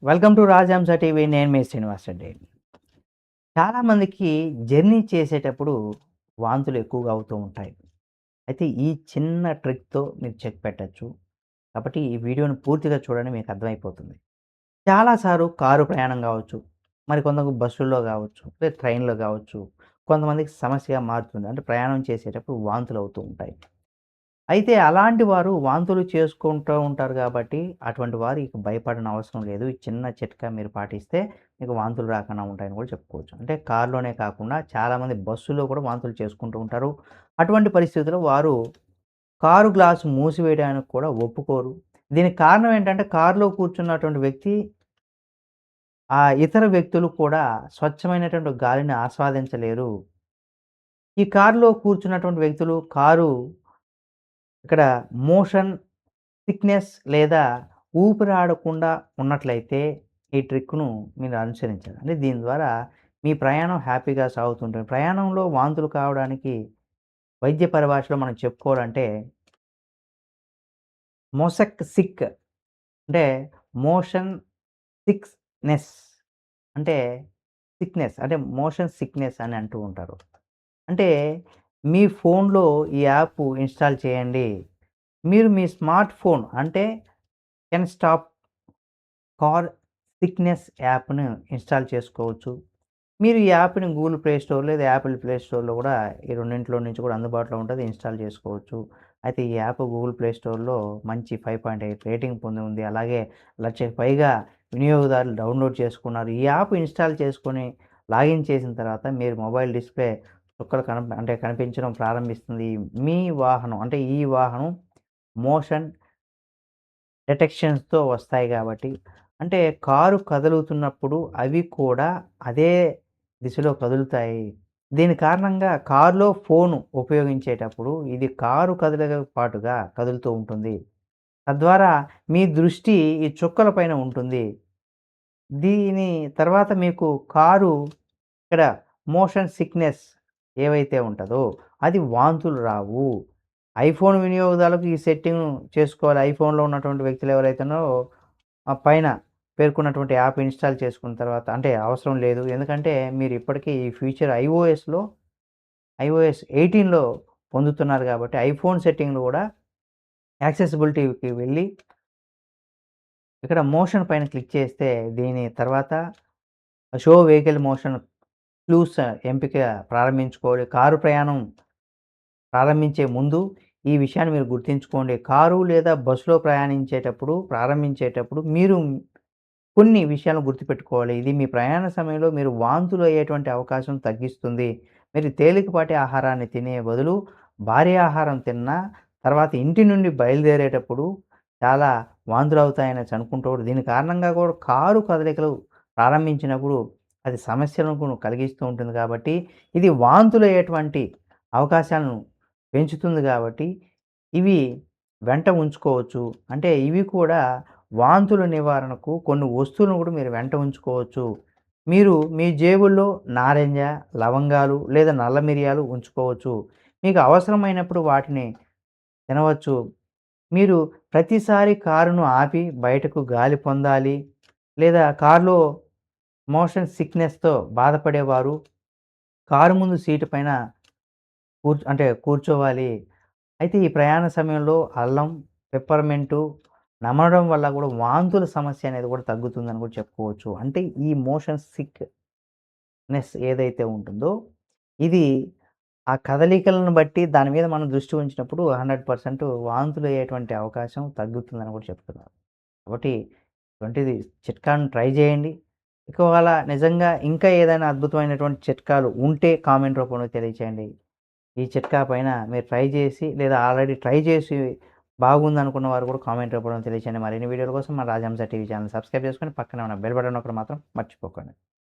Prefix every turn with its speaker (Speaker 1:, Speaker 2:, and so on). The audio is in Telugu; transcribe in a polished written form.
Speaker 1: Welcome to రాజహంస TV. నేను మీ శ్రీనివాసరెడ్డి. చాలామందికి జర్నీ చేసేటప్పుడు వాంతులు ఎక్కువగా అవుతూ ఉంటాయి. అయితే ఈ చిన్న ట్రిక్‌తో మీరు చెక్ పెట్టొచ్చు. కాబట్టి ఈ వీడియోని పూర్తిగా చూడండి, మీకు అర్థమైపోతుంది. చాలా సార్లు కారు ప్రయాణం కావచ్చు, మరి కొందరికి బస్సుల్లో కావచ్చు, లేదా ట్రైన్‌లో కావచ్చు. కొంతమందికి సమస్యగా మారుతుంది. అంటే ప్రయాణం చేసేటప్పుడు వాంతులు అవుతూ ఉంటాయి. అయితే అలాంటి వారు వాంతులు చేసుకుంటూ ఉంటారు గాబట్టి, అటువంటి వారు ఇక భయపడనవసరం లేదు. ఈ చిన్న చిట్కా మీరు పాటిస్తే మీకు వాంతులు రాకుండా ఉంటాయని కూడా చెప్పుకోవచ్చు. అంటే కారులోనే కాకుండా చాలామంది బస్సులో కూడా వాంతులు చేసుకుంటూ ఉంటారు. అటువంటి పరిస్థితుల్లో వారు కారు గ్లాసు మూసివేయడానికి కూడా ఒప్పుకోరు. దీనికి కారణం ఏంటంటే, కారులో కూర్చున్నటువంటి వ్యక్తి, ఇతర వ్యక్తులు కూడా స్వచ్ఛమైనటువంటి గాలిని ఆస్వాదించలేరు. ఈ కారులో కూర్చున్నటువంటి వ్యక్తులు ఇక్కడ మోషన్ సిక్‌నెస్ లేదా ఊపిరాడకుండా ఉన్నట్లయితే ఈ ట్రిక్‌ను మీరు అనుసరించాలి. అంటే దీని ద్వారా మీ ప్రయాణం హ్యాపీగా సాగుతుంటుంది. ప్రయాణంలో వాంతులు కావడానికి వైద్య పరిభాషలో మనం చెప్పుకోవాలంటే మొసక్ సిక్, అంటే మోషన్ సిక్‌నెస్, అంటే అంటే మోషన్ సిక్‌నెస్ అని అంటూ ఉంటారు. అంటే మీ ఫోన్‌లో ఈ యాప్ ఇన్‌స్టాల్ చేయండి. మీరు మీ స్మార్ట్ ఫోన్ అంటే కెన్ స్టాప్ కార్ సిక్‌నెస్ యాప్‌ను ఇన్‌స్టాల్ చేసుకోవచ్చు. మీరు ఈ యాప్‌ని గూగుల్ ప్లే స్టోర్ లేదా యాపిల్ ప్లే స్టోర్‌లో కూడా, ఈ రెండిట్లో నుంచి కూడా అందుబాటులో ఉంటది. ఇన్‌స్టాల్ చేసుకోవచ్చు. అయితే ఈ యాప్ గూగుల్ ప్లే స్టోర్‌లో మంచి 5.8 రేటింగ్ పొంది ఉంది. అలాగే 1,00,000కి పైగా వినియోగదారులు డౌన్‌లోడ్ చేసుకున్నారు. ఈ యాప్ ఇన్‌స్టాల్ చేసుకొని లాగిన్ చేసిన తర్వాత మీరు మొబైల్ డిస్‌ప్లే చుక్కలు కనిపించడం ప్రారంభిస్తుంది. మీ వాహనం అంటే ఈ వాహనం మోషన్ డిటెక్షన్స్‌తో వస్తాయి గాబట్టి, అంటే కారు కదులుతున్నప్పుడు అవి కూడా అదే దిశలో కదులుతాయి. దీని కారణంగా కారులో ఫోను ఉపయోగించేటప్పుడు ఇది కారు కదలికతో పాటుగా కదులుతూ ఉంటుంది. తద్వారా మీ దృష్టి ఈ చుక్కల పైన ఉంటుంది. దీని తర్వాత మీకు కారు ఇక్కడ మోషన్ సిక్‌నెస్ ఏవైతే ఉంటదో అది వాంతులు రావు. ఐఫోన్ వినియోగదారులకు ఈ సెట్టింగ్ చేసుకోవాలి. ఐఫోన్‌లో ఉన్నటువంటి వ్యక్తులు ఎవరైతే ఉన్నారో పైన పేర్కొన్నటువంటి యాప్ ఇన్‌స్టాల్ చేసుకున్న తర్వాత, అంటే అవసరం లేదు. ఎందుకంటే మీరు ఇప్పటికీ ఈ ఫీచర్ ఐఓఎస్ 18లో పొందుతున్నారు కాబట్టి ఐఫోన్ సెట్టింగ్‌లు కూడా యాక్సెసిబిలిటీకి వెళ్ళి ఇక్కడ మోషన్ పైన క్లిక్ చేస్తే దీని తర్వాత షో వెహికల్ మోషన్ క్లూస్ ఎంపిక ప్రారంభించుకోవాలి. కారు ప్రయాణం ప్రారంభించే ముందు ఈ విషయాన్ని మీరు గుర్తుంచుకోండి. కారు లేదా బస్సులో ప్రారంభించేటప్పుడు మీరు కొన్ని విషయాలను గుర్తుపెట్టుకోవాలి. ఇది మీ ప్రయాణ సమయంలో మీరు వాంతులు అయ్యేటువంటి అవకాశం తగ్గిస్తుంది. మీరు తేలికపాటి ఆహారాన్ని తినే బదులు భారీ ఆహారం తిన్నా తర్వాత ఇంటి నుండి బయలుదేరేటప్పుడు చాలా వాంతులవుతాయనేసి అనుకుంటారు. దీని కారణంగా కూడా కారు కదలికలు ప్రారంభించినప్పుడు అది సమస్యలను కలిగిస్తూ ఉంటుంది కాబట్టి, ఇది వాంతులయ్యేటువంటి అవకాశాలను పెంచుతుంది కాబట్టి, ఇవి వెంట ఉంచుకోవచ్చు. అంటే ఇవి కూడా వాంతుల నివారణకు కొన్ని వస్తువులను కూడా మీరు వెంట ఉంచుకోవచ్చు. మీరు మీ జేబుల్లో నారింజ, లవంగాలు లేదా నల్ల మిరియాలు ఉంచుకోవచ్చు. మీకు అవసరమైనప్పుడు వాటిని తినవచ్చు. మీరు ప్రతిసారి కారును ఆపి బయటకు గాలి పొందాలి, లేదా కారులో మోషన్ సిక్‌నెస్‌తో బాధపడేవారు కారు ముందు సీటు పైన కూర్చోవాలి. అయితే ఈ ప్రయాణ సమయంలో అల్లం, పెప్పర్‌మెంటు నమలడం వల్ల గూడా వాంతుల సమస్య అనేది కూడా తగ్గుతుందని కూడా చెప్పుకోవచ్చు. అంటే ఈ మోషన్ సిక్‌నెస్ ఏదైతే ఉంటుందో, ఇది ఆ కదలికలను బట్టి దాని మీద మనం దృష్టి ఉంచినప్పుడు 100% వాంతులయ్యేటువంటి అవకాశం తగ్గుతుందని కూడా చెప్తున్నారు. కాబట్టి ఇటువంటిది చిట్కాను ట్రై చేయండి. ఒకవేళ నిజంగా ఇంకా ఏదైనా అద్భుతమైనటువంటి చిట్కాలు ఉంటే కామెంట్ రూపంలో తెలియచేయండి. ఈ చిట్కా పైన మీరు ట్రై చేసి, లేదా ఆల్రెడీ ట్రై చేసి బాగుందనుకున్న వారు కూడా కామెంట్ రూపంలో తెలియచేయండి. మరిన్ని వీడియోల కోసం మన రాజహంస టీవీ ఛానెల్ సబ్స్క్రైబ్ చేసుకొని పక్కనే ఉన్న బెల్ బటన్ నొక్కడం మాత్రం మర్చిపోకండి.